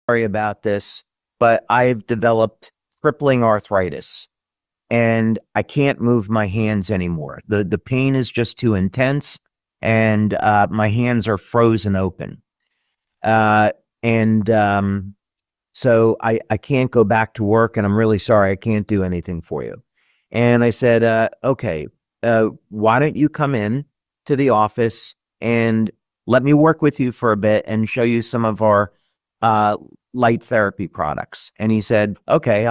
sorry about this, but I've developed crippling arthritis and I can't move my hands anymore. The pain is just too intense and my hands are frozen open. Uh, and so I can't go back to work and I'm really sorry. I can't do anything for you. And I said, okay, why don't you come in to the office and let me work with you for a bit and show you some of our light therapy products. And he said, okay,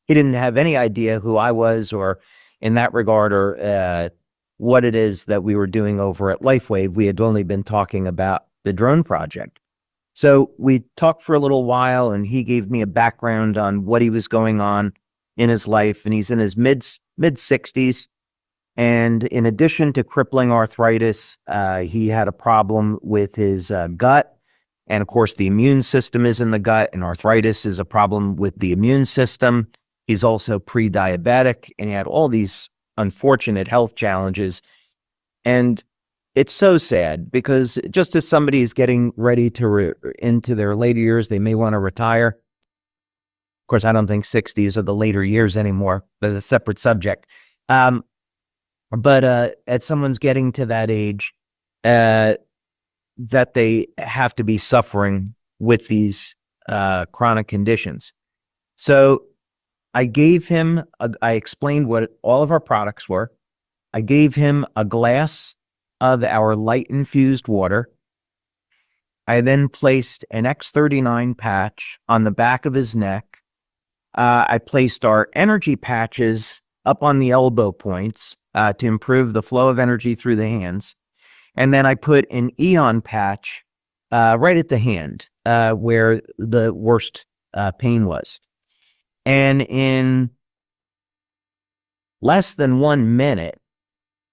he didn't have any idea who I was or in that regard or what it is that we were doing over at LifeWave. We had only been talking about the drone project. So we talked for a little while and he gave me a background on what he was going on in his life. And he's in his mid 60s. And in addition to crippling arthritis, he had a problem with his gut. And of course, the immune system is in the gut, and arthritis is a problem with the immune system. He's also pre-diabetic, and he had all these unfortunate health challenges. And it's so sad because just as somebody is getting ready to into their later years, they may want to retire. Of course, I don't think 60s are the later years anymore, but it's a separate subject. But as someone's getting to that age, that they have to be suffering with these chronic conditions. So I gave him, I explained what all of our products were. I gave him a glass of our light infused water. I then placed an X39 patch on the back of his neck. I placed our energy patches up on the elbow points to improve the flow of energy through the hands. And then I put an Eon patch right at the hand where the worst pain was. And in less than 1 minute,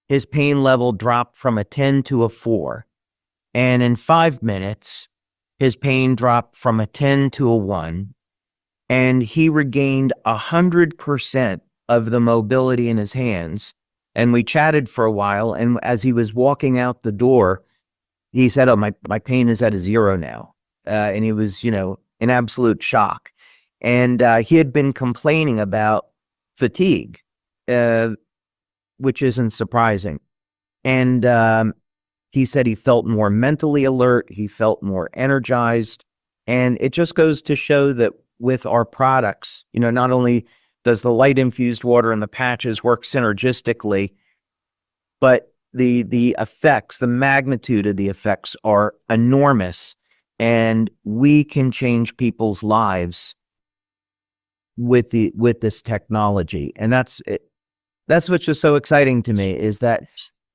his pain level dropped from a 10 to a 4. And in 5 minutes, his pain dropped from a 10 to a 1. And he regained 100% of the mobility in his hands. And we chatted for a while. And as he was walking out the door, he said, oh, my pain is at a 0 now. And he was, in absolute shock. And he had been complaining about fatigue, which isn't surprising. And he said he felt more mentally alert. He felt more energized. And it just goes to show that with our products, not only does the light infused water and the patches work synergistically, but the effects, the magnitude of the effects are enormous, and we can change people's lives with this technology. And that's what's just so exciting to me, is that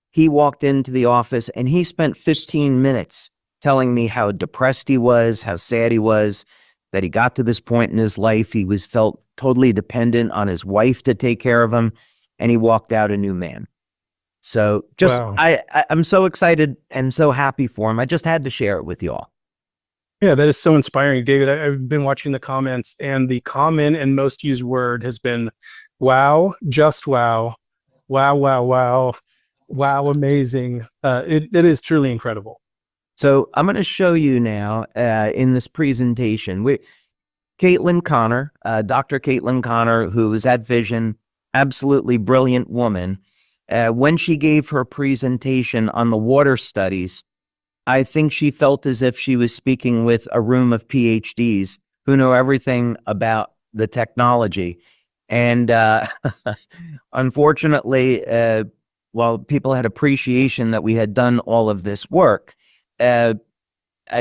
he walked into the office and he spent 15 minutes telling me how depressed he was, how sad he was, that he got to this point in his life. He felt totally dependent on his wife to take care of him, and he walked out a new man. So just, wow. I'm so excited and so happy for him. I just had to share it with you all. Yeah, that is so inspiring, David. I've been watching the comments, and the common and most used word has been, wow, just wow, wow, wow, wow, wow, amazing. It is truly incredible. So I'm going to show you now in this presentation, Caitlin Connor, Dr. Caitlin Connor, who is at Vision, absolutely brilliant woman. When she gave her presentation on the water studies, I think she felt as if she was speaking with a room of PhDs who know everything about the technology. And unfortunately, while people had appreciation that we had done all of this work, I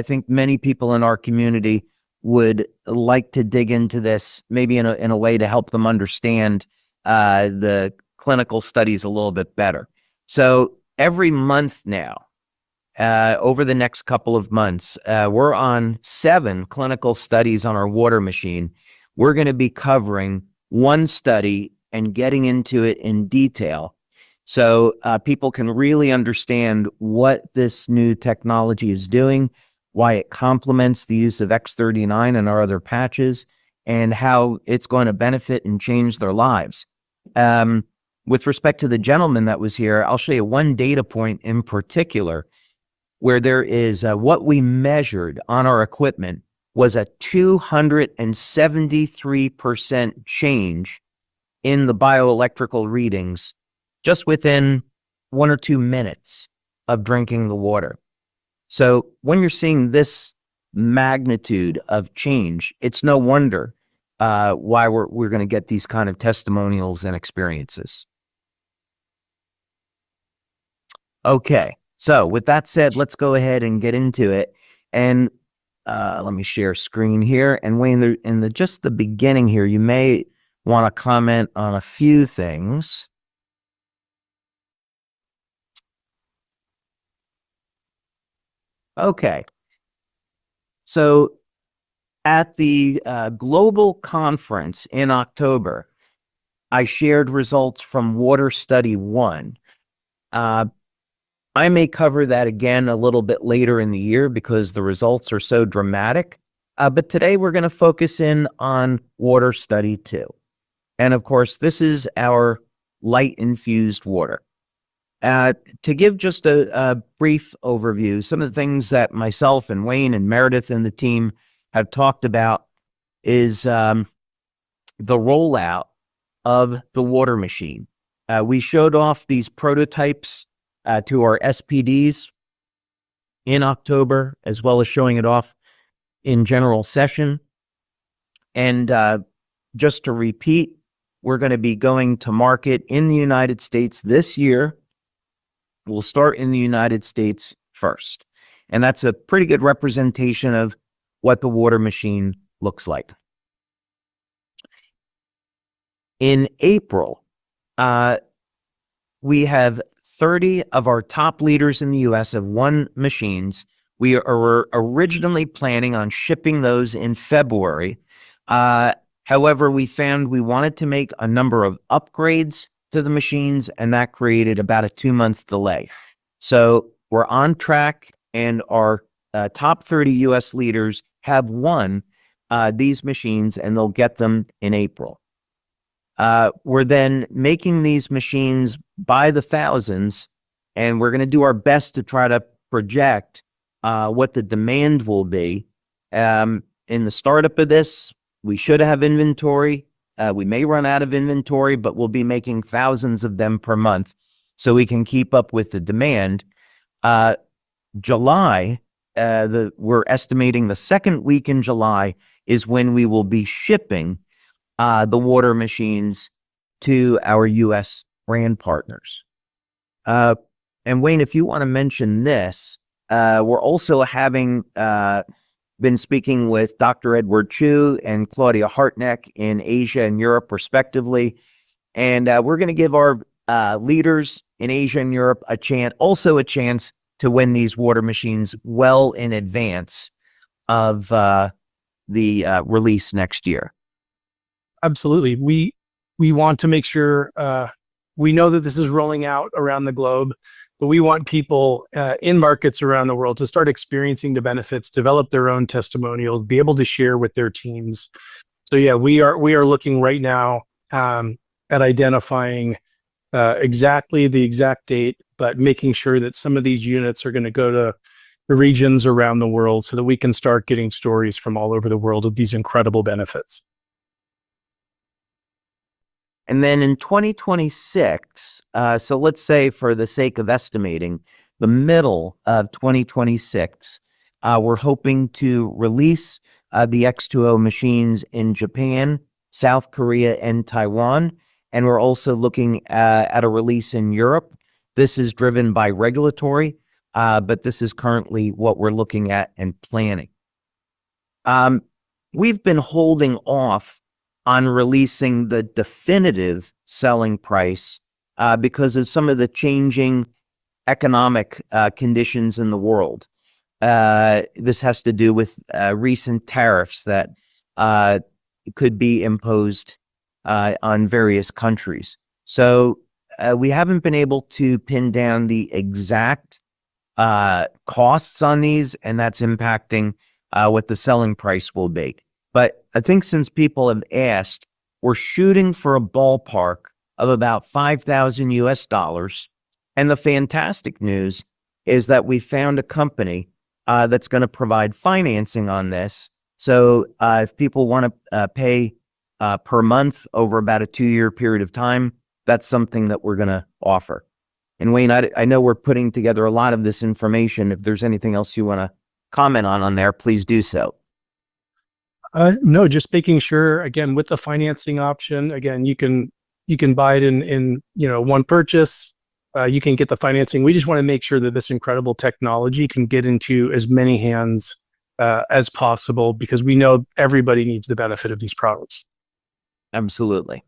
think many people in our community would like to dig into this, maybe in a way to help them understand the clinical studies a little bit better. So every month now, over the next couple of months, we're on 7 clinical studies on our water machine. We're going to be covering one study and getting into it in detail, so people can really understand what this new technology is doing, why it complements the use of X39 and our other patches, and how it's going to benefit and change their lives. With respect to the gentleman that was here, I'll show you one data point in particular where there is what we measured on our equipment was a 273% change in the bioelectrical readings just within 1 or 2 minutes of drinking the water. So when you're seeing this magnitude of change, it's no wonder why we're going to get these kind of testimonials and experiences. Okay, so with that said, let's go ahead and get into it. And let me share screen here. And Wayne, in just the beginning here, you may want to comment on a few things. Okay. So at the global conference in October, I shared results from Water Study 1. I may cover that again a little bit later in the year because the results are so dramatic. But today we're going to focus in on Water Study 2. And of course, this is our light infused water. To give just a brief overview, some of the things that myself and Wayne and Meredith and the team have talked about is the rollout of the water machine. We showed off these prototypes to our SPDs in October, as well as showing it off in general session. And just to repeat, we're going to be going to market in the United States this year. We'll start in the United States first. And that's a pretty good representation of what the water machine looks like. In April, we have 30 of our top leaders in the US have won machines. We are originally planning on shipping those in February. However, we found we wanted to make a number of upgrades to the machines, and that created about a 2-month delay. So we're on track, and our top 30 US leaders have won these machines, and they'll get them in April. We're then making these machines by the thousands, and we're going to do our best to try to project what the demand will be. In the startup of this, we should have inventory. We may run out of inventory, but we'll be making thousands of them per month so we can keep up with the demand. July, we're estimating the second week in July is when we will be shipping the water machines to our U.S. brand partners. And Wayne, if you want to mention this, we're also having been speaking with Dr. Edward Chu and Claudia Hartneck in Asia and Europe, respectively. And we're going to give our leaders in Asia and Europe a chance to win these water machines well in advance of the release next year. Absolutely. We want to make sure we know that this is rolling out around the globe, but we want people in markets around the world to start experiencing the benefits, develop their own testimonials, be able to share with their teams. So yeah, we are looking right now at identifying exactly the exact date, but making sure that some of these units are going to go to the regions around the world so that we can start getting stories from all over the world of these incredible benefits. And then in 2026, so let's say for the sake of estimating, the middle of 2026, we're hoping to release the X20 machines in Japan, South Korea, and Taiwan. And we're also looking at a release in Europe. This is driven by regulatory, but this is currently what we're looking at and planning. We've been holding off on releasing the definitive selling price because of some of the changing economic conditions in the world. This has to do with recent tariffs that could be imposed on various countries. So we haven't been able to pin down the exact costs on these, and that's impacting what the selling price will be. But I think since people have asked, we're shooting for a ballpark of about $5,000 US. And the fantastic news is that we found a company that's going to provide financing on this. So if people want to pay per month over about a 2-year period of time, that's something that we're going to offer. And Wayne, I know we're putting together a lot of this information. If there's anything else you want to comment on there, please do so. No, just making sure, again, with the financing option, again, you can buy it in one purchase. You can get the financing. We just want to make sure that this incredible technology can get into as many hands as possible, because we know everybody needs the benefit of these products. Absolutely.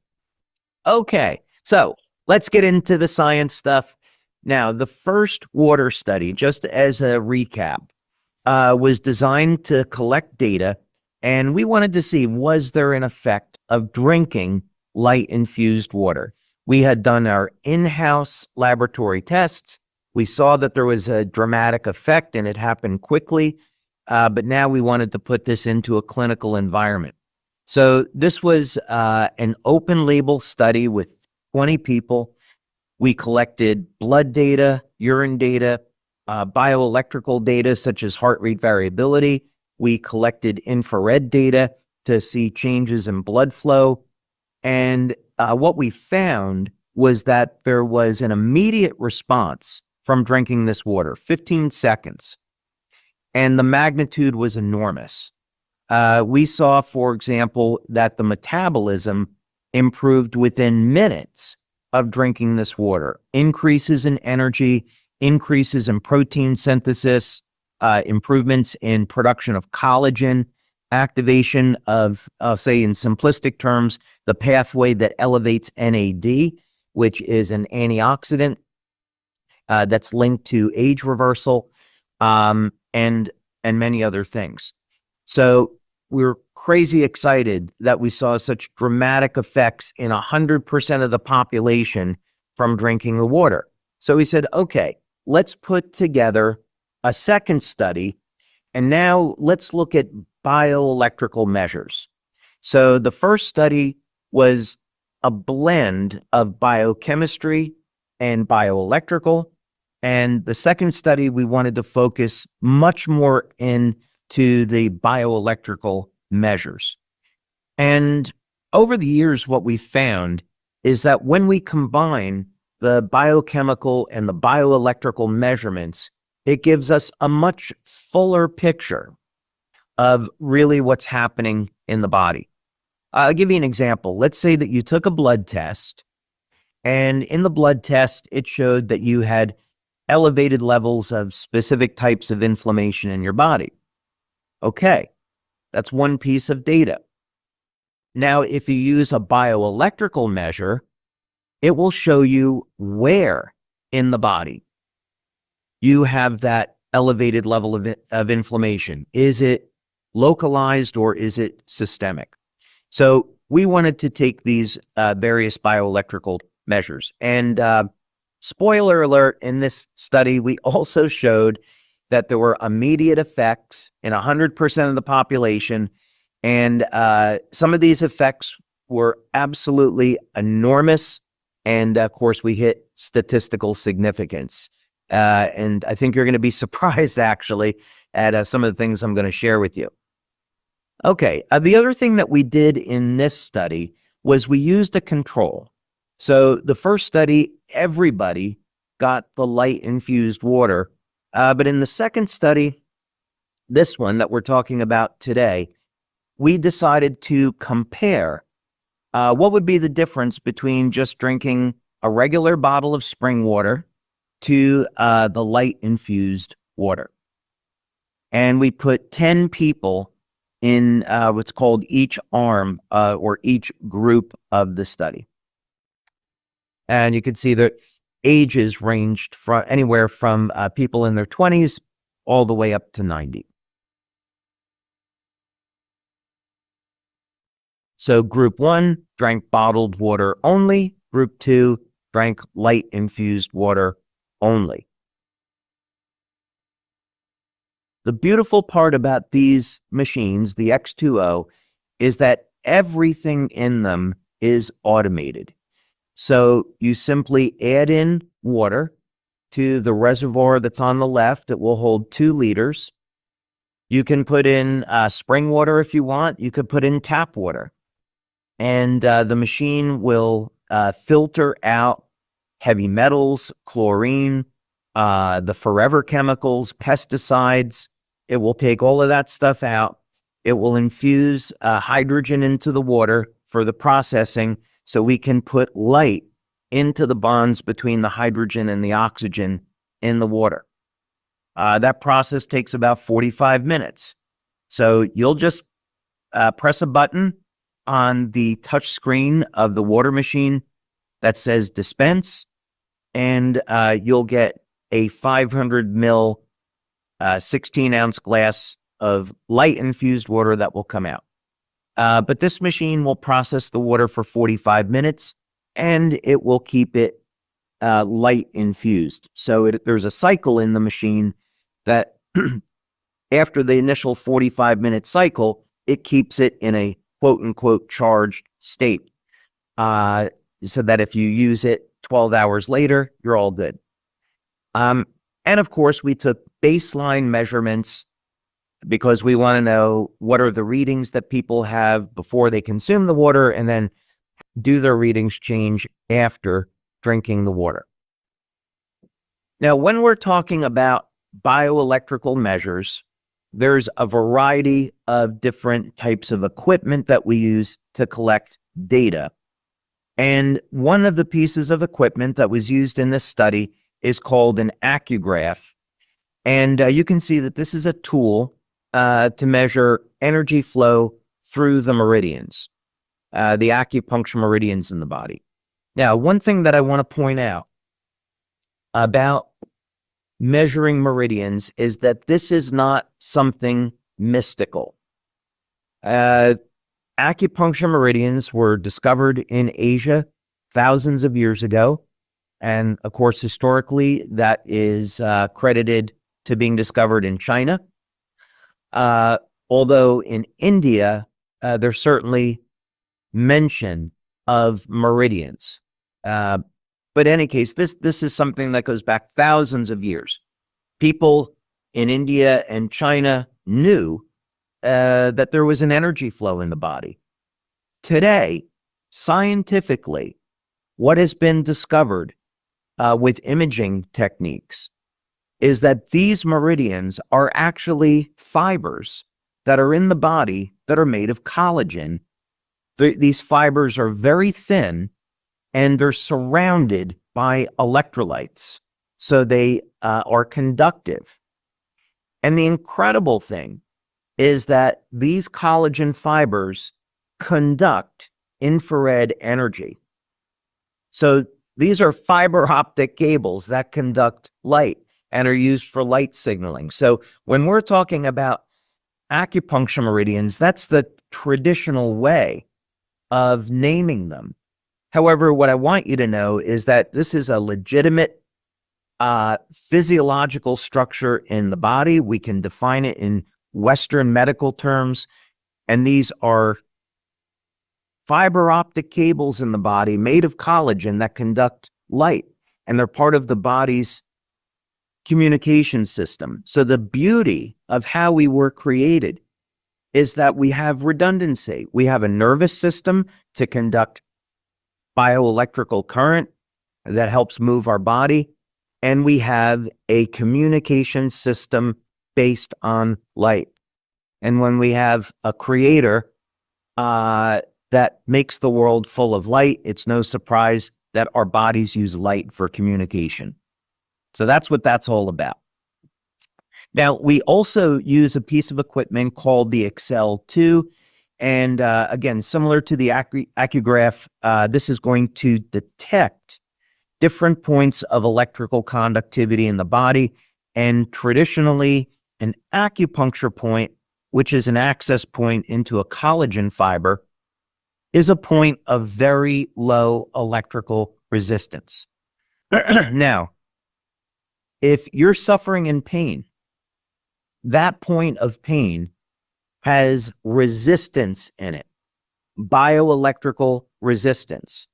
Okay, so let's get into the science stuff. Now, the first water study, just as a recap, was designed to collect data, and we wanted to see, was there an effect of drinking light-infused water? We had done our in-house laboratory tests. We saw that there was a dramatic effect, and it happened quickly, but now we wanted to put this into a clinical environment. So this was an open label study with 20 people. We collected blood data, urine data, bioelectrical data such as heart rate variability. We collected infrared data to see changes in blood flow. And what we found was that there was an immediate response from drinking this water, 15 seconds. And the magnitude was enormous. We saw, for example, that the metabolism improved within minutes of drinking this water. Increases in energy, increases in protein synthesis, improvements in production of collagen, activation of, I'll say in simplistic terms, the pathway that elevates NAD, which is an antioxidant that's linked to age reversal, and many other things. So we're crazy excited that we saw such dramatic effects in 100% of the population from drinking the water. So we said, okay, let's put together a second study, and now let's look at bioelectrical measures. So the first study was a blend of biochemistry and bioelectrical, and the second study we wanted to focus much more into the bioelectrical measures. And over the years, what we found is that when we combine the biochemical and the bioelectrical measurements, it gives us a much fuller picture of really what's happening in the body. I'll give you an example. Let's say that you took a blood test, and in the blood test, it showed that you had elevated levels of specific types of inflammation in your body. Okay, that's one piece of data. Now, if you use a bioelectrical measure, it will show you where in the body you have that elevated level of inflammation. Is it localized or is it systemic? So we wanted to take these various bioelectrical measures. And spoiler alert, in this study, we also showed that there were immediate effects in 100% of the population. And some of these effects were absolutely enormous. And of course, we hit statistical significance. And I think you're going to be surprised, actually, at some of the things I'm going to share with you. Okay, the other thing that we did in this study was we used a control. So the first study, everybody got the light-infused water. But in the second study, this one that we're talking about today, we decided to compare what would be the difference between just drinking a regular bottle of spring water to the light-infused water. And we put 10 people in what's called each arm or each group of the study. And you can see that ages ranged from anywhere from people in their 20s all the way up to 90. So group 1 drank bottled water only. Group 2 drank light-infused water only. The beautiful part about these machines, the X20, is that everything in them is automated. So you simply add in water to the reservoir that's on the left. It will hold 2 liters. You can put in spring water if you want. You could put in tap water. And the machine will filter out heavy metals, chlorine, the forever chemicals, pesticides. It will take all of that stuff out. It will infuse hydrogen into the water for the processing so we can put light into the bonds between the hydrogen and the oxygen in the water. That process takes about 45 minutes. So you'll just press a button on the touch screen of the water machine that says dispense, and you'll get a 500 ml 16-ounce glass of light infused water that will come out. But this machine will process the water for 45 minutes and it will keep it light infused. So there's a cycle in the machine that after the initial 45-minute cycle, it keeps it in a quote unquote charged state. So that if you use it 12 hours later, you're all good. And of course, we took baseline measurements because we want to know what are the readings that people have before they consume the water, and then do their readings change after drinking the water. Now, when we're talking about bioelectrical measures, there's a variety of different types of equipment that we use to collect data. And one of the pieces of equipment that was used in this study is called an accugraph. And you can see that this is a tool to measure energy flow through the meridians, the acupuncture meridians in the body. Now, one thing that I want to point out about measuring meridians is that this is not something mystical. Acupuncture meridians were discovered in Asia thousands of years ago. And of course, historically, that is credited to being discovered in China. Although in India, there's certainly mention of meridians. But in any case, this is something that goes back thousands of years. People in India and China knew that there was an energy flow in the body. Today, scientifically, what has been discovered with imaging techniques is that these meridians are actually fibers that are in the body that are made of collagen. These fibers are very thin and they're surrounded by electrolytes. So they are conductive. And the incredible thing is that these collagen fibers conduct infrared energy. So these are fiber optic cables that conduct light and are used for light signaling. So when we're talking about acupuncture meridians, that's the traditional way of naming them. However, what I want you to know is that this is a legitimate physiological structure in the body. We can define it in Western medical terms, and these are fiber optic cables in the body made of collagen that conduct light, and they're part of the body's communication system. So the beauty of how we were created is that we have redundancy. We have a nervous system to conduct bioelectrical current that helps move our body, and we have a communication system based on light. And when we have a creator that makes the world full of light, it's no surprise that our bodies use light for communication. So that's what that's all about. Now, we also use a piece of equipment called the X2. And again, similar to the accugraph, this is going to detect different points of electrical conductivity in the body. And traditionally, an acupuncture point, which is an access point into a collagen fiber, is a point of very low electrical resistance. Now, if you're suffering in pain, that point of pain has resistance in it, bioelectrical resistance.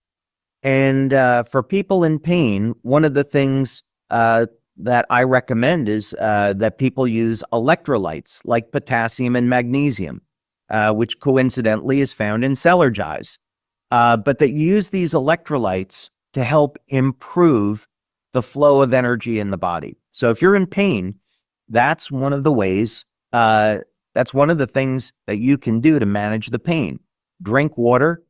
And for people in pain, one of the things that I recommend is that people use electrolytes like potassium and magnesium, which coincidentally is found in Celergize. But that you use these electrolytes to help improve the flow of energy in the body. So if you're in pain, that's one of the ways, that's one of the things that you can do to manage the pain. Drink water,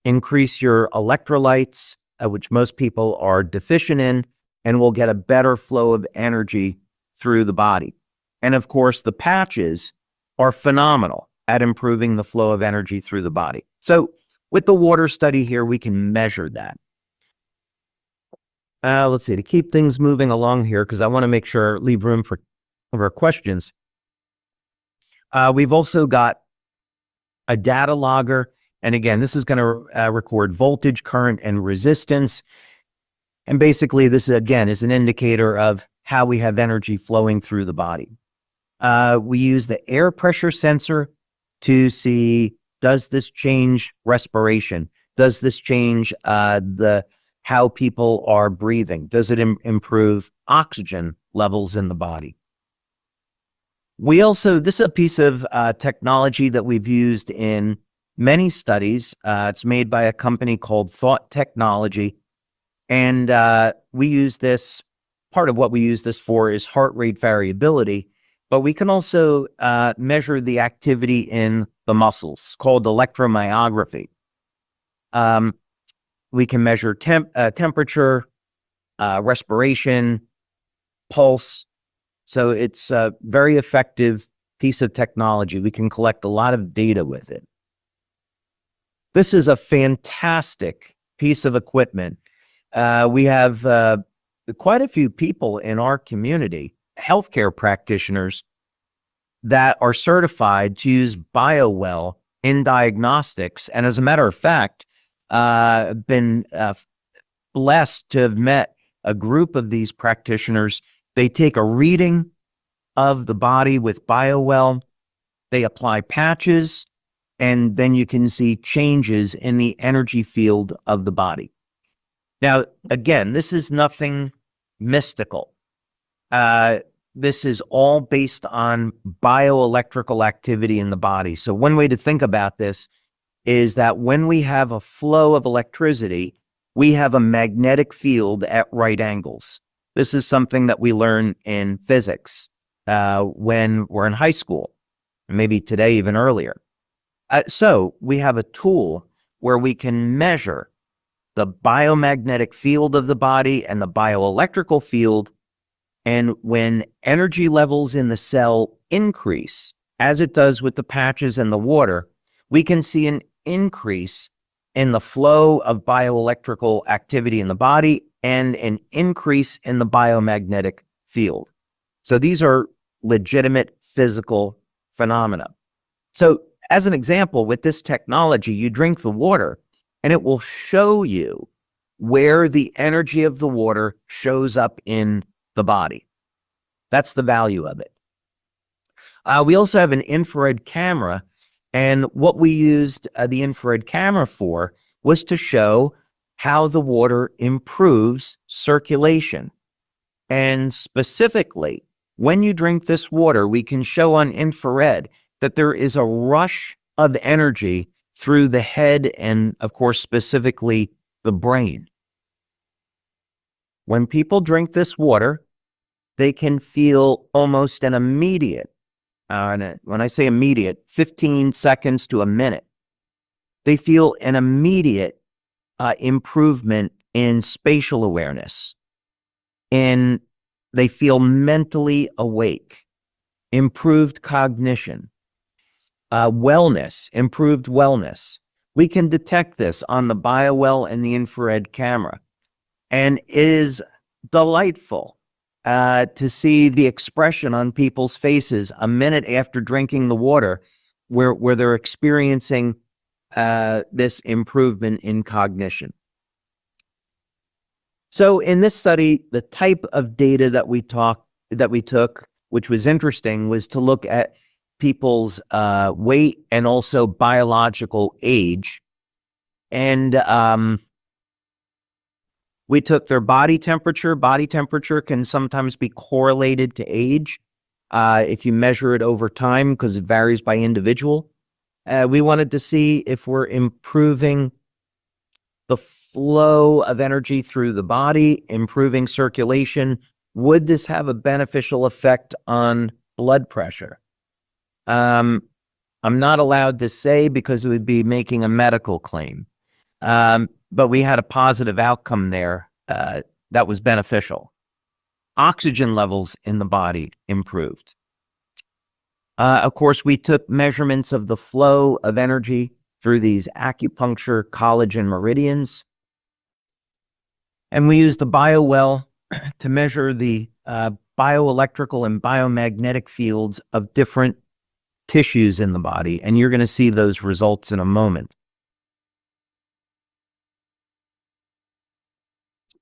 increase your electrolytes, which most people are deficient in, and we'll get a better flow of energy through the body. And of course, the patches are phenomenal at improving the flow of energy through the body. So with the water study here, we can measure that. Let's see, to keep things moving along here, because I want to make sure, leave room for questions. We've also got a data logger. And again, this is going to record voltage, current, and resistance. And basically, this, again, is an indicator of how we have energy flowing through the body. We use the air pressure sensor to see, does this change respiration? Does this change how people are breathing? Does it improve oxygen levels in the body? We also, this is a piece of technology that we've used in many studies. It's made by a company called Thought Technology. And we use this, part of what we use this for is heart rate variability, but we can also measure the activity in the muscles, called electromyography. We can measure temperature, respiration, pulse. So it's a very effective piece of technology. We can collect a lot of data with it. This is a fantastic piece of equipment. We have quite a few people in our community, healthcare practitioners, that are certified to use BioWell in diagnostics. And as a matter of fact, been blessed to have met a group of these practitioners. They take a reading of the body with BioWell, they apply patches, and then you can see changes in the energy field of the body. Now, again, this is nothing mystical. This is all based on bioelectrical activity in the body. So one way to think about this is that when we have a flow of electricity, we have a magnetic field at right angles. This is something that we learn in physics when we're in high school, maybe today even earlier. So we have a tool where we can measure the biomagnetic field of the body and the bioelectrical field. And when energy levels in the cell increase, as it does with the patches and the water, we can see an increase in the flow of bioelectrical activity in the body and an increase in the biomagnetic field. So these are legitimate physical phenomena. So as an example, with this technology, you drink the water and it will show you where the energy of the water shows up in the body. That's the value of it. We also have an infrared camera, and what we used the infrared camera for was to show how the water improves circulation. And specifically, when you drink this water, we can show on infrared that there is a rush of energy through the head and, of course, specifically the brain. When people drink this water, they can feel almost an immediate, when I say immediate, 15 seconds to a minute, they feel an immediate improvement in spatial awareness. And they feel mentally awake, improved cognition, improved wellness. We can detect this on the BioWell and the infrared camera. And it is delightful to see the expression on people's faces a minute after drinking the water where they're experiencing this improvement in cognition. So in this study, the type of data that we took, which was interesting, was to look at people's weight and also biological age. And We took their body temperature. Body temperature can sometimes be correlated to age if you measure it over time because it varies by individual. We wanted to see if we're improving the flow of energy through the body, improving circulation. Would this have a beneficial effect on blood pressure? I'm not allowed to say because it would be making a medical claim. But we had a positive outcome there that was beneficial. Oxygen levels in the body improved. Of course, we took measurements of the flow of energy through these acupuncture collagen meridians. And we used the BioWell to measure the bioelectrical and biomagnetic fields of different tissues in the body. And you're going to see those results in a moment.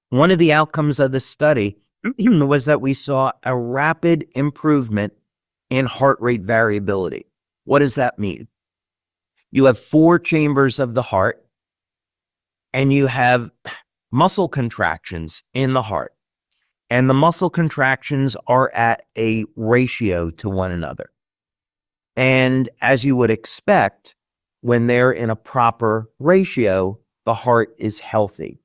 One of the outcomes of this study was that we saw a rapid improvement in heart rate variability. What does that mean? You have 4 chambers of the heart, and you have muscle contractions in the heart. And the muscle contractions are at a ratio to one another. And as you would expect, when they're in a proper ratio, the heart is healthy.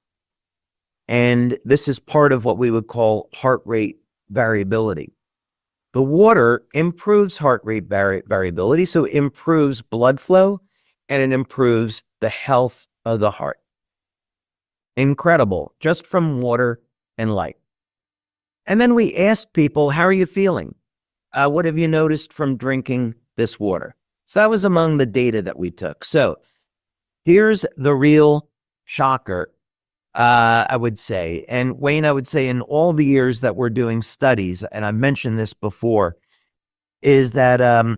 And this is part of what we would call heart rate variability. The water improves heart rate variability, so it improves blood flow and it improves the health of the heart. Incredible, just from water and light. And then we asked people, how are you feeling? What have you noticed from drinking this water? So that was among the data that we took. So here's the real shocker. I would say, and Wayne, I would say in all the years that we're doing studies, and I've mentioned this before, is that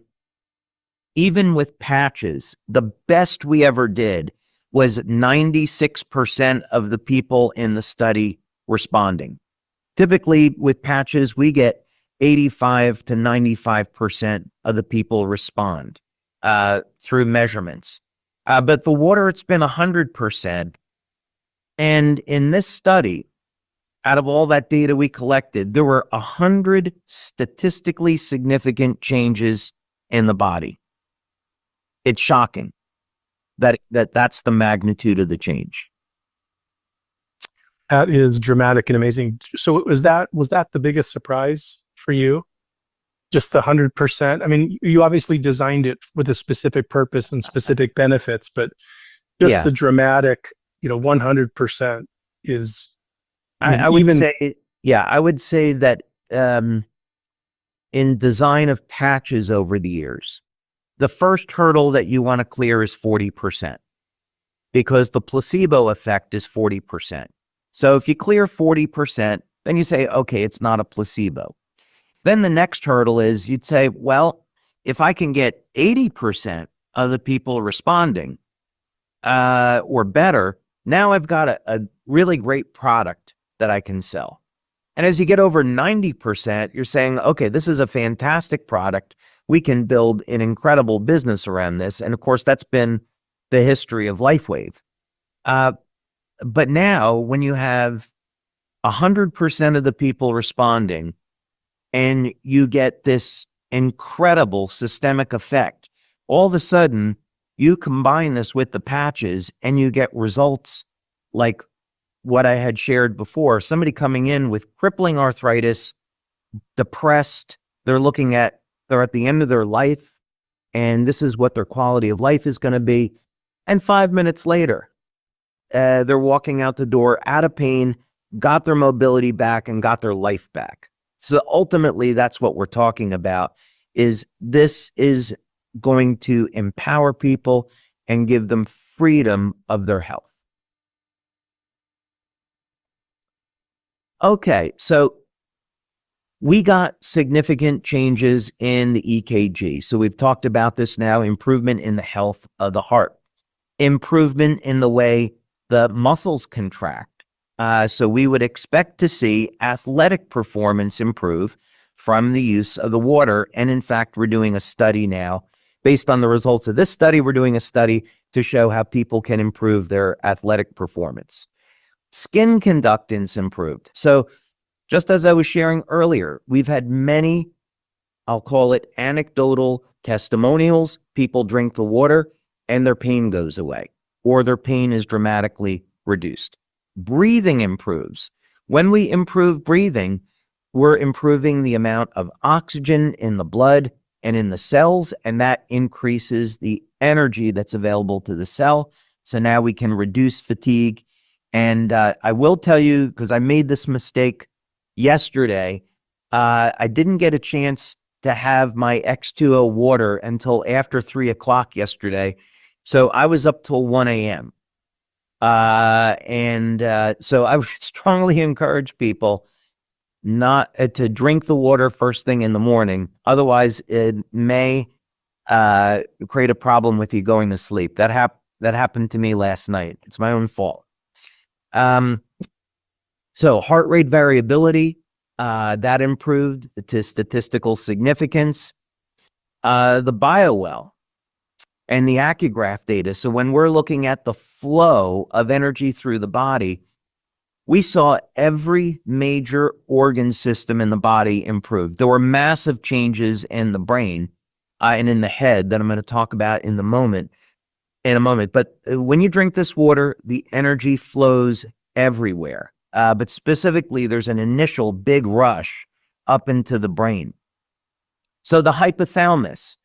even with patches, the best we ever did was 96% of the people in the study responding. Typically with patches, we get 85 to 95% of the people respond through measurements. But the water, it's been 100%. And in this study, out of all that data we collected, there were 100 statistically significant changes in the body. It's shocking that's the magnitude of the change. That is dramatic and amazing. So was that the biggest surprise for you? Just the 100%? I mean, you obviously designed it with a specific purpose and specific benefits, but just the dramatic 100% is. I would say that in design of patches over the years, the first hurdle that you want to clear is 40%, because the placebo effect is 40%. So if you clear 40%, then you say, okay, it's not a placebo. Then the next hurdle is you'd say, well, if I can get 80% of the people responding or better, now I've got a really great product that I can sell. And as you get over 90%, you're saying, okay, this is a fantastic product. We can build an incredible business around this. And of course, that's been the history of LifeWave. But now when you have 100% of the people responding and you get this incredible systemic effect, all of a sudden you combine this with the patches and you get results like what I had shared before. Somebody coming in with crippling arthritis, depressed, they're at the end of their life, and this is what their quality of life is going to be. And 5 minutes later, they're walking out the door out of pain, got their mobility back, and got their life back. So ultimately, that's what we're talking about, is this is going to empower people and give them freedom of their health. Okay, so we got significant changes in the EKG. So we've talked about this now, improvement in the health of the heart, improvement in the way the muscles contract. So we would expect to see athletic performance improve from the use of the water. And in fact, we're doing a study now. Based on the results of this study, we're doing a study to show how people can improve their athletic performance. Skin conductance improved. So just as I was sharing earlier, we've had many, I'll call it anecdotal testimonials. People drink the water and their pain goes away, or their pain is dramatically reduced. Breathing improves. When we improve breathing, we're improving the amount of oxygen in the blood and in the cells, and that increases the energy that's available to the cell. So now we can reduce fatigue. And I will tell you, because I made this mistake yesterday, I didn't get a chance to have my X20 water until after 3 o'clock yesterday. So I was up till 1 a.m. So I would strongly encourage people not to drink the water first thing in the morning. Otherwise, it may create a problem with you going to sleep. That happened to me last night. It's my own fault. So heart rate variability, that improved to statistical significance. The BioWell and the Accugraph data. So when we're looking at the flow of energy through the body, we saw every major organ system in the body improve. There were massive changes in the brain and in the head that I'm going to talk about in a moment. But when you drink this water, the energy flows everywhere. But specifically, there's an initial big rush up into the brain. So the hypothalamus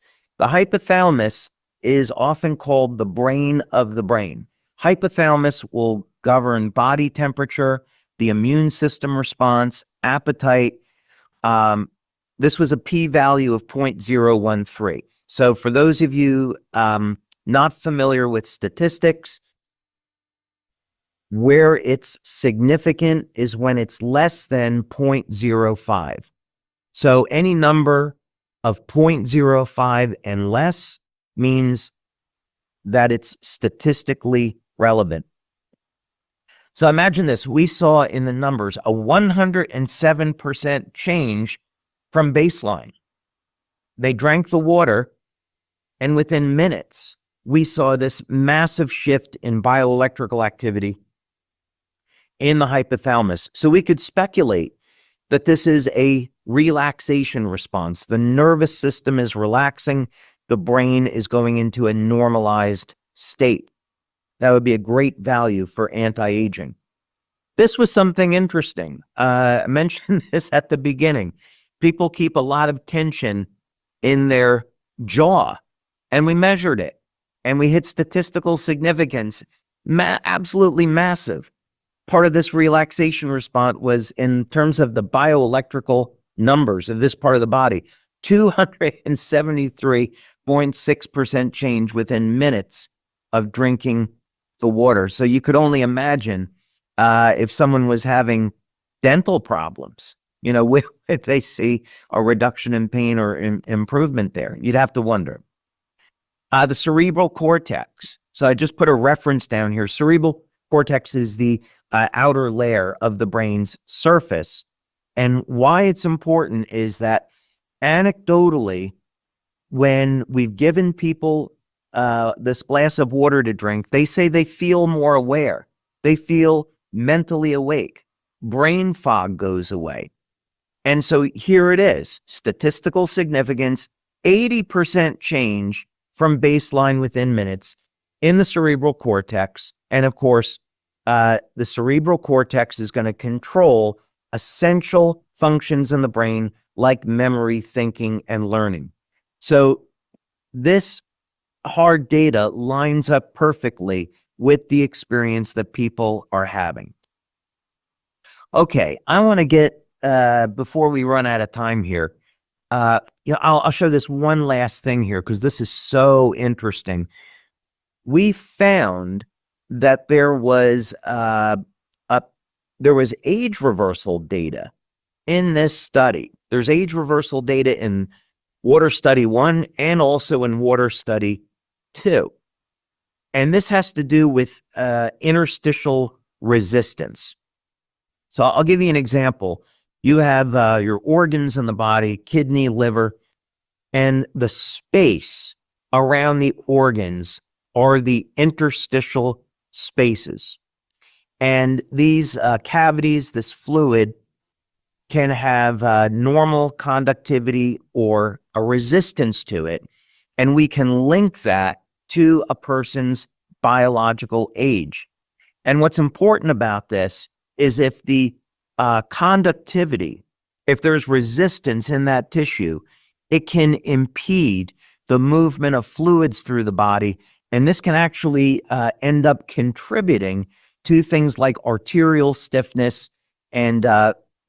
is often called the brain of the brain. Hypothalamus will govern body temperature, the immune system response, appetite. This was a p-value of 0.013. So for those of you not familiar with statistics, where it's significant is when it's less than 0.05. So any number of 0.05 and less means that it's statistically relevant. So imagine this. We saw in the numbers a 107% change from baseline. They drank the water, and within minutes, we saw this massive shift in bioelectrical activity in the hypothalamus. So we could speculate that this is a relaxation response. The nervous system is relaxing. The brain is going into a normalized state. That would be a great value for anti-aging. This was something interesting. I mentioned this at the beginning. People keep a lot of tension in their jaw, and we measured it, and we hit statistical significance, absolutely massive. Part of this relaxation response was in terms of the bioelectrical numbers of this part of the body, 273.6% change within minutes of drinking the water. So you could only imagine if someone was having dental problems, if they see a reduction in pain or improvement there, you'd have to wonder. The cerebral cortex. So I just put a reference down here. Cerebral cortex is the outer layer of the brain's surface. And why it's important is that anecdotally, when we've given people this glass of water to drink, they say they feel more aware. They feel mentally awake. Brain fog goes away. And so here it is, statistical significance, 80% change from baseline within minutes in the cerebral cortex. And of course, the cerebral cortex is going to control essential functions in the brain like memory, thinking, and learning. So this hard data lines up perfectly with the experience that people are having. Okay, I want to get, before we run out of time here, I'll show this one last thing here because this is so interesting. We found that there was age reversal data in this study. There's age reversal data in Water Study 1 and also in Water Study 2. And this has to do with interstitial resistance. So I'll give you an example. You have your organs in the body, kidney, liver, and the space around the organs are the interstitial spaces. And these cavities, this fluid, can have normal conductivity or a resistance to it. And we can link that to a person's biological age. And what's important about this is if the conductivity, if there's resistance in that tissue, it can impede the movement of fluids through the body. And this can actually end up contributing to things like arterial stiffness and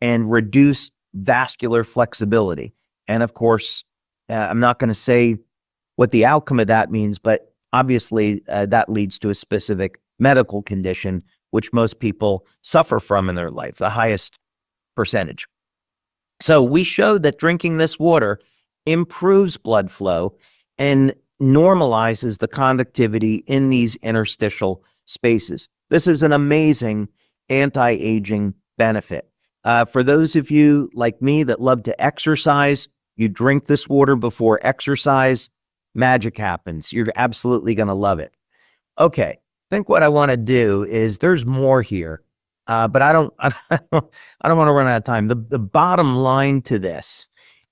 reduced vascular flexibility. And of course, I'm not going to say what the outcome of that means, but obviously that leads to a specific medical condition, which most people suffer from in their life, the highest percentage. So we showed that drinking this water improves blood flow and normalizes the conductivity in these interstitial spaces. This is an amazing anti-aging benefit. For those of you like me that love to exercise, you drink this water before exercise, magic happens. You're absolutely going to love it. Okay, I think what I want to do is there's more here, but I don't want to run out of time. The bottom line to this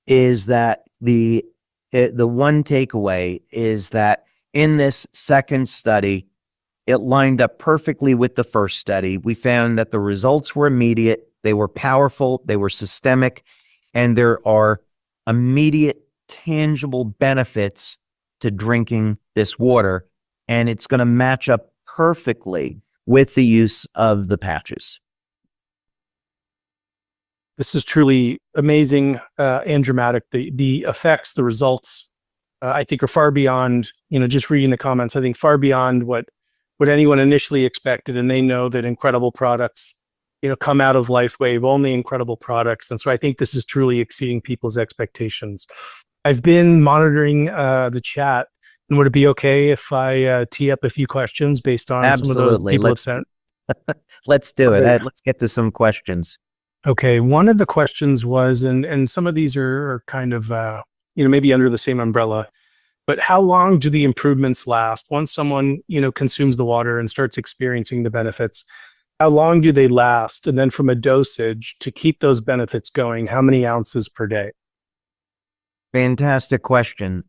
is that the one takeaway is that in this second study, it lined up perfectly with the first study. We found that the results were immediate, they were powerful, they were systemic, and there are immediate, tangible benefits to drinking this water, and it's going to match up perfectly with the use of the patches. This is truly amazing and dramatic. The effects, the results, I think are far beyond, just reading the comments, I think far beyond what anyone initially expected. And they know that incredible products, come out of LifeWave, only incredible products. And so I think this is truly exceeding people's expectations. I've been monitoring the chat, and would it be okay if I tee up a few questions based on some of those people have sent? Let's do it. Let's get to some questions. Okay, one of the questions was, and some of these are kind of, maybe under the same umbrella, but how long do the improvements last once someone, consumes the water and starts experiencing the benefits? How long do they last? And then from a dosage to keep those benefits going, how many ounces per day? Fantastic question.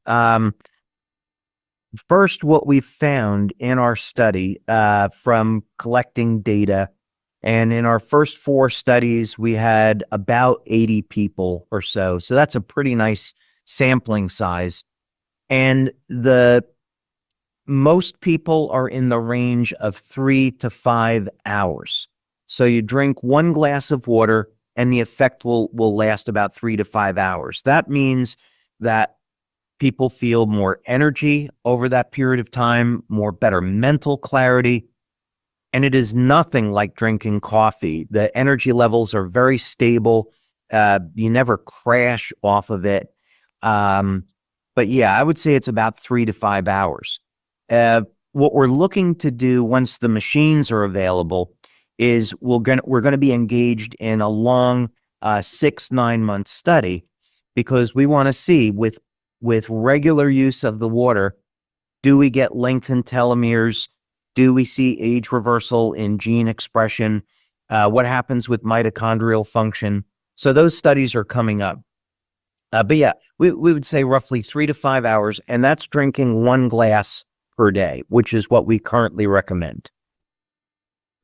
First, what we found in our study from collecting data, and in our first 4 studies, we had about 80 people or so. So that's a pretty nice sampling size. And most people are in the range of 3 to 5 hours. So you drink 1 glass of water and the effect will last about 3 to 5 hours. That means that people feel more energy over that period of time, better mental clarity. And it is nothing like drinking coffee. The energy levels are very stable. You never crash off of it. But yeah, I would say it's about 3 to 5 hours. What we're looking to do once the machines are available is we're going to be engaged in a long 6-9 month study, because we want to see with regular use of the water, do we get lengthened telomeres? Do we see age reversal in gene expression? What happens with mitochondrial function? So those studies are coming up. But yeah, we would say roughly 3 to 5 hours, and that's drinking 1 glass per day, which is what we currently recommend.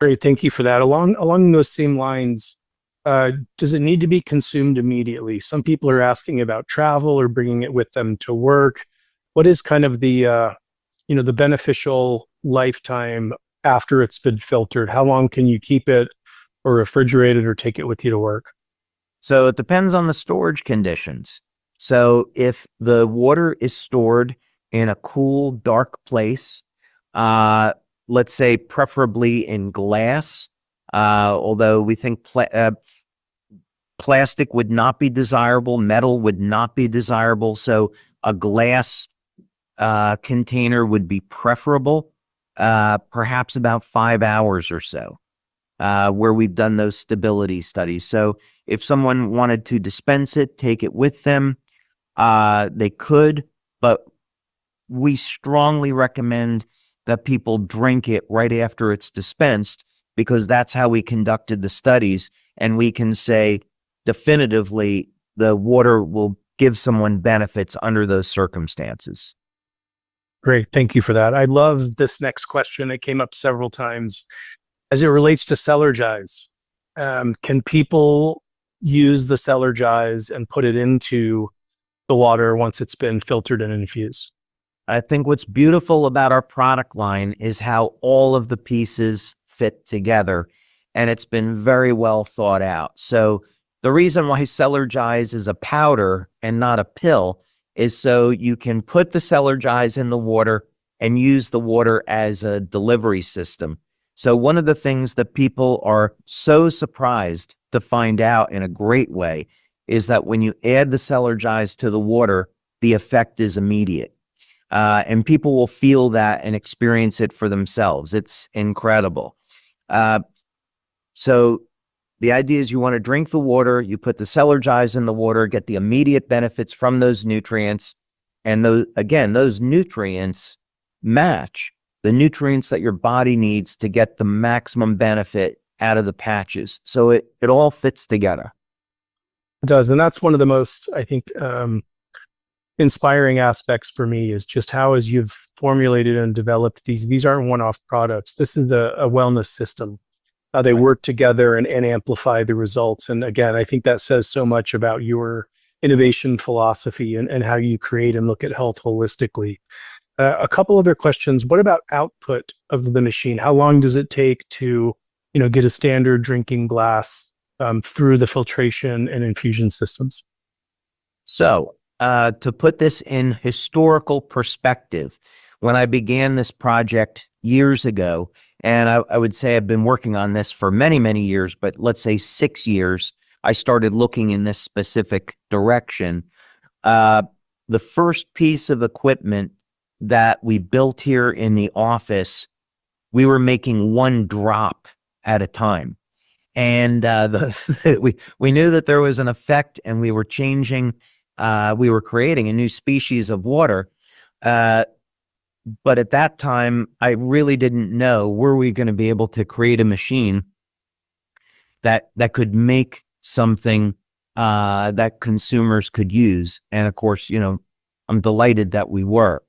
Great, thank you for that. Along those same lines, does it need to be consumed immediately? Some people are asking about travel or bringing it with them to work. What is kind of the the beneficial lifetime after it's been filtered? How long can you keep it or refrigerate it or take it with you to work? So it depends on the storage conditions. So if the water is stored in a cool, dark place, let's say preferably in glass, although we think plastic would not be desirable, metal would not be desirable. So a glass container would be preferable, perhaps about 5 hours or so, where we've done those stability studies. So if someone wanted to dispense it, take it with them, they could, but we strongly recommend that people drink it right after it's dispensed, because that's how we conducted the studies. And we can say definitively the water will give someone benefits under those circumstances. Great. Thank you for that. I love this next question. It came up several times as it relates to Celergize. Can people use the Celergize and put it into the water once it's been filtered and infused? I think what's beautiful about our product line is how all of the pieces fit together, and it's been very well thought out. So the reason why Celergize is a powder and not a pill is so you can put the Celergize in the water and use the water as a delivery system. So one of the things that people are so surprised to find out in a great way is that when you add the Celergize to the water, the effect is immediate. And people will feel that and experience it for themselves. It's incredible. So the idea is you want to drink the water, you put the Celergize in the water, get the immediate benefits from those nutrients. And those nutrients match the nutrients that your body needs to get the maximum benefit out of the patches. So it all fits together. It does. And that's one of the most, I think, inspiring aspects for me is just how, as you've formulated and developed these aren't one-off products. This is a wellness system. They work together and amplify the results. And again, I think that says so much about your innovation philosophy and how you create and look at health holistically. A couple other questions. What about output of the machine? How long does it take to, get a standard drinking glass through the filtration and infusion systems? So to put this in historical perspective, when I began this project years ago, and I would say I've been working on this for many, many years, but let's say 6 years, I started looking in this specific direction. The first piece of equipment that we built here in the office, we were making one drop at a time. And we knew that there was an effect, and we were changing, we were creating a new species of water. But at that time, I really didn't know, were we going to be able to create a machine that could make something that consumers could use. And of course, I'm delighted that we were.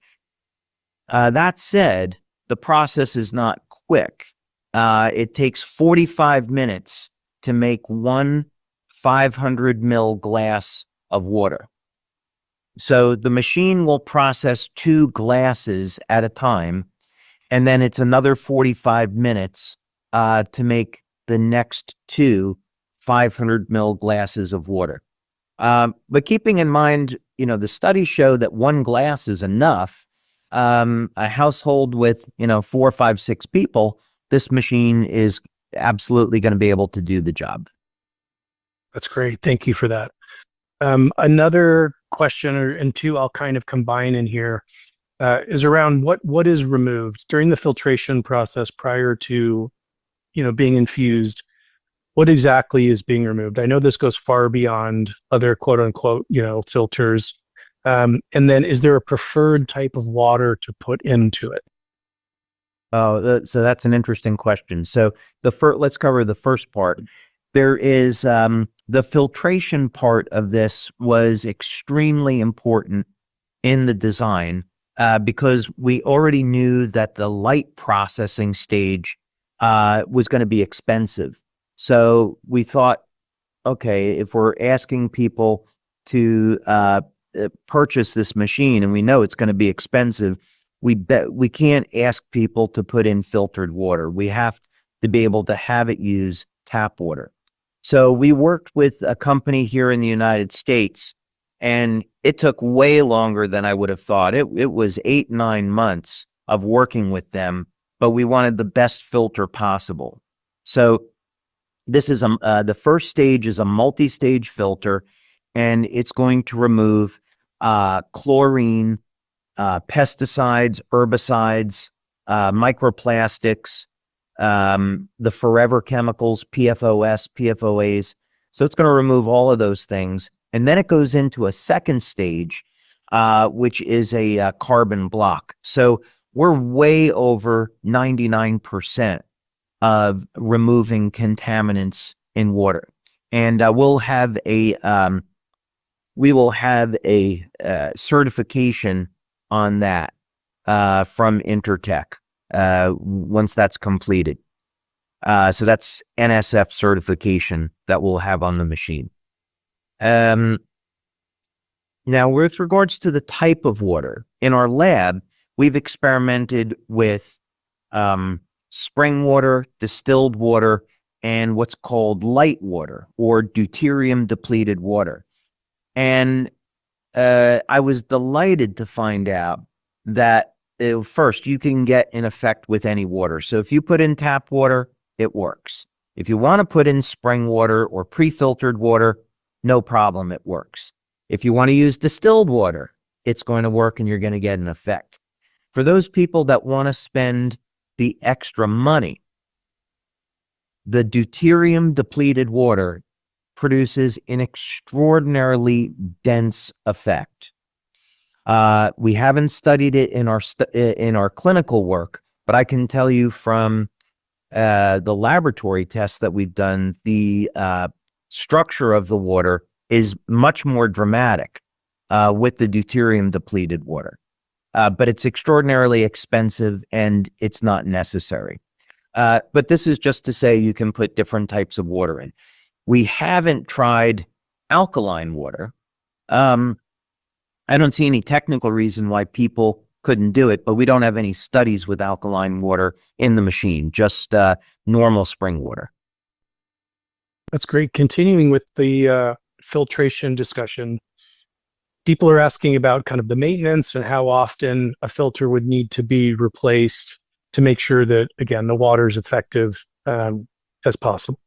That said, the process is not quick. It takes 45 minutes to make one 500 ml glass of water. So the machine will process 2 glasses at a time, and then it's another 45 minutes to make the next 2 500 ml glasses of water. But keeping in mind, the studies show that 1 glass is enough. A household with, 4, 5, 6 people, this machine is absolutely going to be able to do the job. That's great. Thank you for that. Another question, and 2 I'll kind of combine in here, is around what is removed during the filtration process prior to, being infused. What exactly is being removed? I know this goes far beyond other quote unquote, filters. And then is there a preferred type of water to put into it? Oh, so that's an interesting question. So let's cover the first part. There is the filtration part of this was extremely important in the design because we already knew that the light processing stage was going to be expensive. So we thought, okay, if we're asking people to purchase this machine and we know it's going to be expensive, we can't ask people to put in filtered water. We have to be able to have it use tap water. So we worked with a company here in the United States, and it took way longer than I would have thought. It was 8, 9 months of working with them, but we wanted the best filter possible. So this is the first stage is a multi-stage filter, and it's going to remove chlorine, pesticides, herbicides, microplastics, the forever chemicals, PFOS, PFOAs. So it's going to remove all of those things. And then it goes into a second stage, which is a carbon block. So we're way over 99% of removing contaminants in water. And we will have a certification on that from Intertech once that's completed. So that's NSF certification that we'll have on the machine. Now, with regards to the type of water, in our lab, we've experimented with spring water, distilled water, and what's called light water or deuterium depleted water. And I was delighted to find out that first, you can get in effect with any water. So if you put in tap water, it works. If you want to put in spring water or pre-filtered water, no problem, it works. If you want to use distilled water, it's going to work and you're going to get an effect. For those people that want to spend the extra money, the deuterium depleted water produces an extraordinarily dense effect. We haven't studied it in our clinical work, but I can tell you from the laboratory tests that we've done, the structure of the water is much more dramatic with the deuterium depleted water. But it's extraordinarily expensive and it's not necessary. But this is just to say you can put different types of water in. We haven't tried alkaline water. I don't see any technical reason why people couldn't do it, but we don't have any studies with alkaline water in the machine, just normal spring water. That's great. Continuing with the filtration discussion, people are asking about kind of the maintenance and how often a filter would need to be replaced to make sure that, again, the water is effective as possible.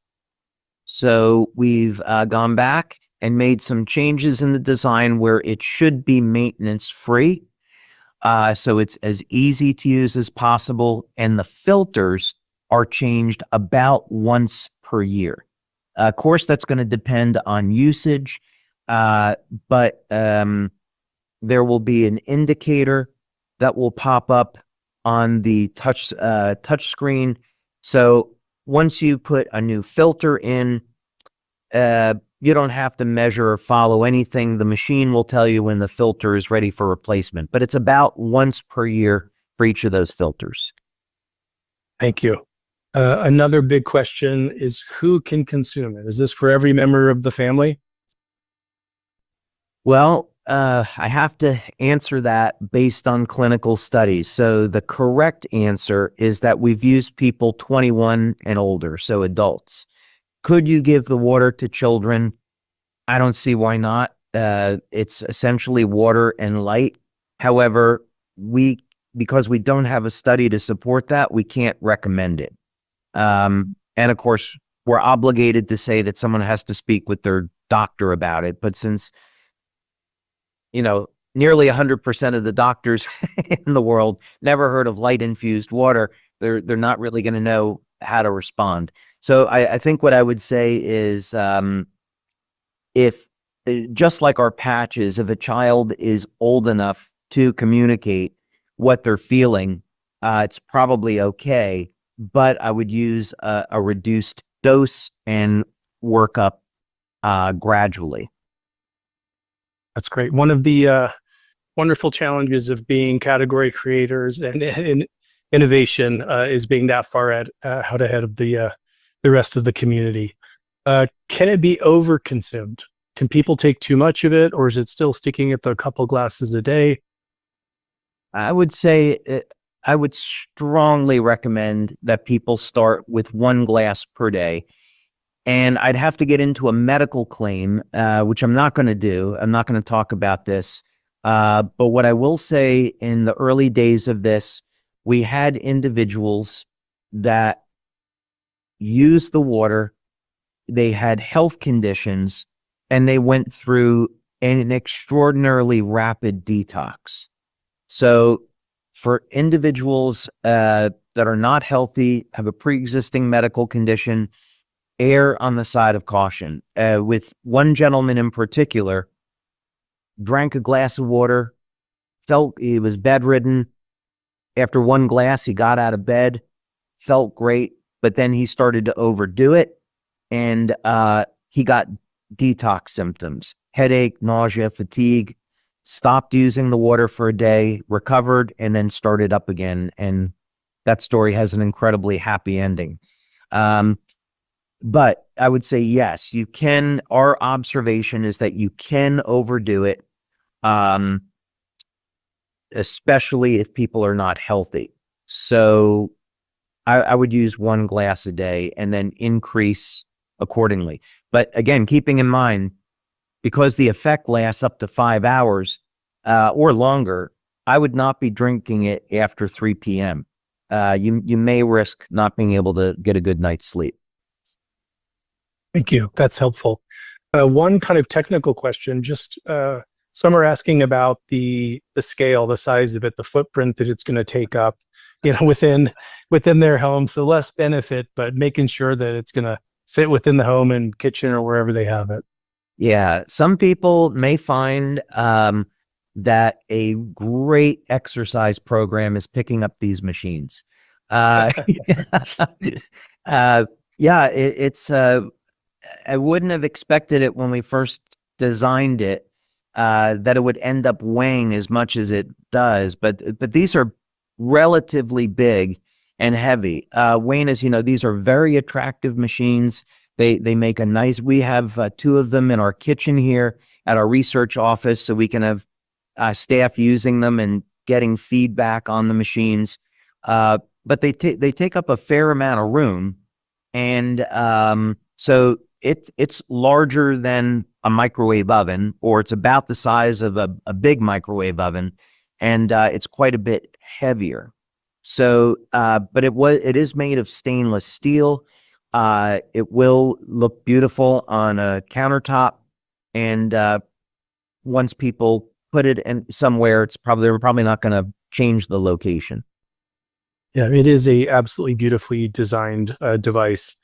So we've gone back and made some changes in the design where it should be maintenance free. So it's as easy to use as possible. And the filters are changed about once per year. Of course, that's going to depend on usage, but there will be an indicator that will pop up on the touch screen. So once you put a new filter in, you don't have to measure or follow anything. The machine will tell you when the filter is ready for replacement, but it's about once per year for each of those filters. Thank you. Another big question is who can consume it? Is this for every member of the family? Well, I have to answer that based on clinical studies. So the correct answer is that we've used people 21 and older, so adults. Could you give the water to children? I don't see why not. It's essentially water and light. However, because we don't have a study to support that, we can't recommend it. And of course, we're obligated to say that someone has to speak with their doctor about it. But since, nearly 100% of the doctors in the world never heard of light infused water, they're not really going to know how to respond. So I think what I would say is, if just like our patches, if a child is old enough to communicate what they're feeling, it's probably okay. But I would use a reduced dose and work up gradually. That's great. One of the wonderful challenges of being category creators and in innovation is being that far out ahead of the rest of the community. Can it be overconsumed? Can people take too much of it, or is it still sticking at the couple glasses a day? I would say I would strongly recommend that people start with 1 glass per day. And I'd have to get into a medical claim, which I'm not going to do. I'm not going to talk about this. But what I will say, in the early days of this, we had individuals that used the water, they had health conditions, and they went through an extraordinarily rapid detox. So for individuals that are not healthy, have a pre-existing medical condition, err on the side of caution. With one gentleman in particular, drank a glass of water, felt he was bedridden. After 1 glass, he got out of bed, felt great, but then he started to overdo it, and he got detox symptoms, headache, nausea, fatigue, stopped using the water for a day, recovered, and then started up again. And that story has an incredibly happy ending. But I would say, yes, you can. Our observation is that you can overdo it, especially if people are not healthy. So I would use 1 glass a day and then increase accordingly. But again, keeping in mind, because the effect lasts up to 5 hours or longer, I would not be drinking it after 3 p.m. You may risk not being able to get a good night's sleep. Thank you. That's helpful. One kind of technical question, just some are asking about the scale, the size of it, the footprint that it's going to take up, within their home. So less benefit, but making sure that it's going to fit within the home and kitchen or wherever they have it. Yeah, some people may find that a great exercise program is picking up these machines. It's I wouldn't have expected it when we first designed it, that it would end up weighing as much as it does, but these are relatively big and heavy. Wayne, as you know, these are very attractive machines. They make a nice. We have 2 of them in our kitchen here at our research office, so we can have staff using them and getting feedback on the machines. But they take up a fair amount of room, and so it's larger than a microwave oven, or it's about the size of a big microwave oven, and it's quite a bit heavier. So, but it is made of stainless steel. It will look beautiful on a countertop, and once people put it in somewhere, they're probably not going to change the location. Yeah, it is a absolutely beautifully designed device.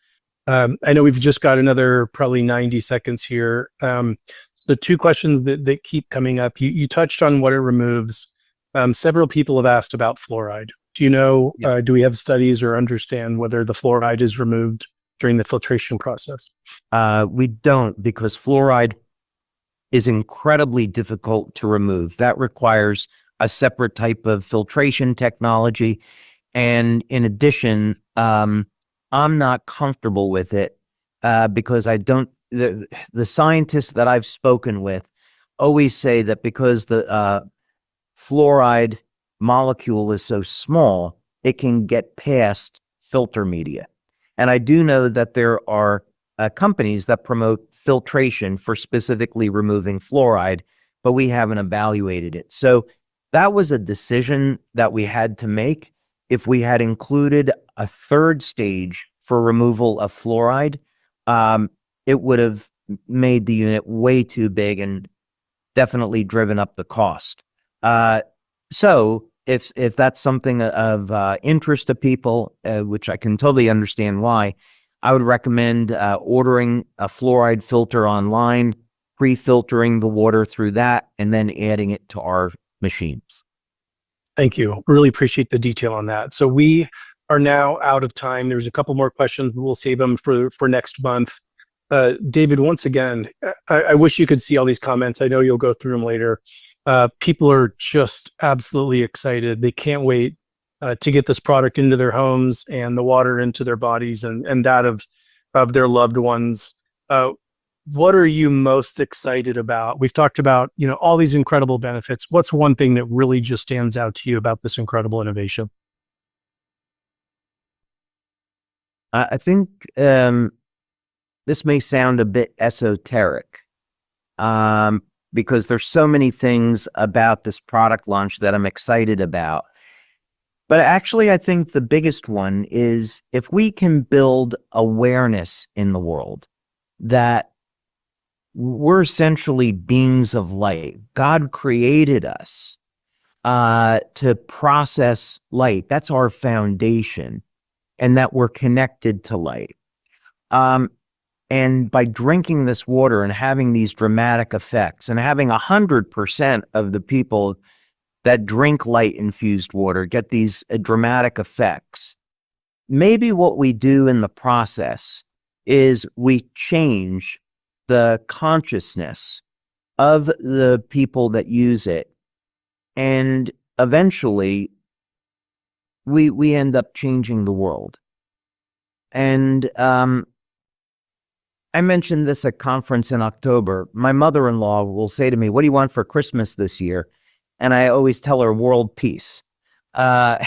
I know we've just got another probably 90 seconds here. So 2 questions that keep coming up. You touched on what it removes. Several people have asked about fluoride. Do you know, do we have studies or understand whether the fluoride is removed during the filtration process? We don't, because fluoride is incredibly difficult to remove. That requires a separate type of filtration technology. And in addition, I'm not comfortable with it because the scientists that I've spoken with always say that because the fluoride molecule is so small, it can get past filter media. And I do know that there are companies that promote filtration for specifically removing fluoride, but we haven't evaluated it. So that was a decision that we had to make. If we had included a 3rd stage for removal of fluoride, it would have made the unit way too big and definitely driven up the cost. So if that's something of interest to people, which I can totally understand why, I would recommend ordering a fluoride filter online, pre-filtering the water through that, and then adding it to our machines. Thank you. Really appreciate the detail on that. So we are now out of time. There's a couple more questions, but we'll save them for next month. David, once again, I wish you could see all these comments. I know you'll go through them later. People are just absolutely excited. They can't wait to get this product into their homes and the water into their bodies and that of their loved ones. What are you most excited about? We've talked about, all these incredible benefits. What's one thing that really just stands out to you about this incredible innovation? I think this may sound a bit esoteric because there's so many things about this product launch that I'm excited about. But actually, I think the biggest one is if we can build awareness in the world that we're essentially beings of light. God created us to process light. That's our foundation, and that we're connected to light. And by drinking this water and having these dramatic effects, and having 100% of the people that drink light infused water get these dramatic effects, maybe what we do in the process is we change the consciousness of the people that use it, and eventually we end up changing the world. And I mentioned this at conference in October. My mother-in-law will say to me, "What do you want for Christmas this year?" And I always tell her world peace. Uh,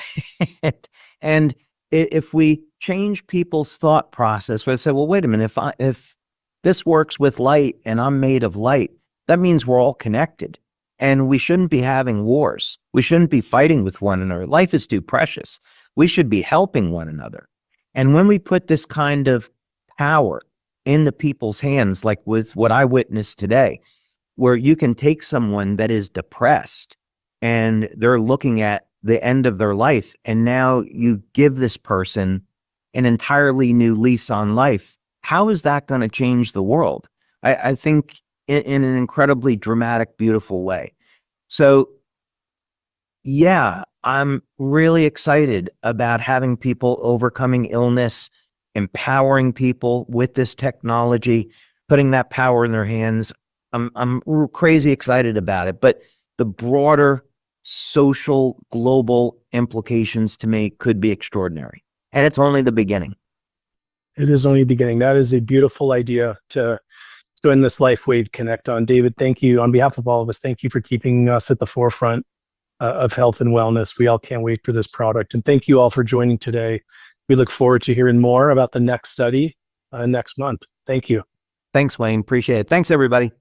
and if we change people's thought process, we say, well, wait a minute, if this works with light and I'm made of light, that means we're all connected. And we shouldn't be having wars. We shouldn't be fighting with one another. Life is too precious. We should be helping one another. And when we put this kind of power into people's hands, like with what I witnessed today, where you can take someone that is depressed and they're looking at the end of their life, and now you give this person an entirely new lease on life, how is that going to change the world? I think in an incredibly dramatic, beautiful way. So yeah, I'm really excited about having people overcoming illness, empowering people with this technology, putting that power in their hands. I'm crazy excited about it, but the broader social global implications to me could be extraordinary. And it's only the beginning. It is only the beginning. That is a beautiful idea to end this Life Wave Connect on. David, thank you. On behalf of all of us, thank you for keeping us at the forefront of health and wellness. We all can't wait for this product. And thank you all for joining today. We look forward to hearing more about the next study next month. Thank you. Thanks, Wayne. Appreciate it. Thanks, everybody.